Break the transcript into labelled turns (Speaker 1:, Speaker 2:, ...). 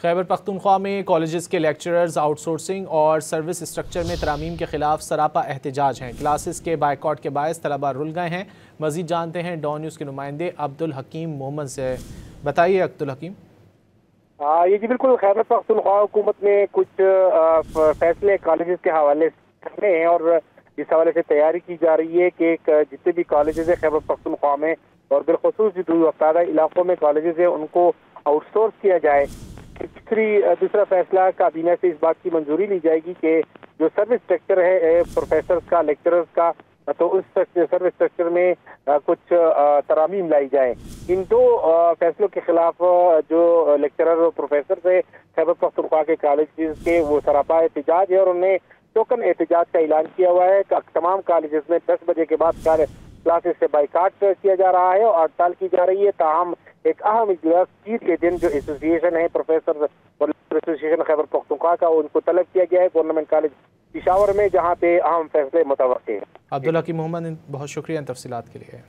Speaker 1: खैबर पख्तूनख्वा में कॉलेजेस के lecturers outsourcing और सर्विस स्ट्रक्चर में तरामीम के खिलाफ सरापा एहतजाज हैं। क्लासेस के बाइकआउट के बायस तलबा रुल गए हैं। मजीद जानते हैं डॉन न्यूज़ के नुमाइंदे अब्दुल हकीम मोहम्मद से। बताइए अब्दुल हकीम।
Speaker 2: ये जी बिल्कुल, खैबर पख्तूनख्वा हुकूमत ने कुछ फैसले कॉलेजेस के हवाले से हैं और इस हवाले से तैयारी की जा रही है कि जितने भी कॉलेजेस है खैबर पख्तूनख्वा में और बिलखसूस जो दूरदराज इलाकों में कॉलेजेस है उनको आउटसोर्स किया जाए। दूसरा फैसला काबीना से इस बात की मंजूरी ली जाएगी कि जो सर्विस स्ट्रक्चर है प्रोफेसर्स का, लेक्चरर्स का, तो उस सर्विस स्ट्रक्चर में कुछ तरामीम लाई जाए। इन दो फैसलों के खिलाफ जो लेक्चरर और प्रोफेसर है खैबर पख्तूनख्वा के कॉलेज के वो सरापा एहतजाज है और उन्हें टोकन एहतजाज का ऐलान किया हुआ है। तमाम कॉलेजेस में 10 बजे के बाद क्लासेस से बाइकाट किया जा रहा है और हड़ताल की जा रही है। ताहम एक अहम इजलास ईद के दिन जो एसोसिएशन है प्रोफेसर और एसोसिएशन खैबर पख्तूनख्वा का, उनको तलब किया गया है गवर्नमेंट कॉलेज पेशावर में, जहाँ पे अहम फैसले मुतवक्के हैं।
Speaker 1: अब्दुल हकीम मोहम्मद, बहुत शुक्रिया इन तफसीलात के लिए।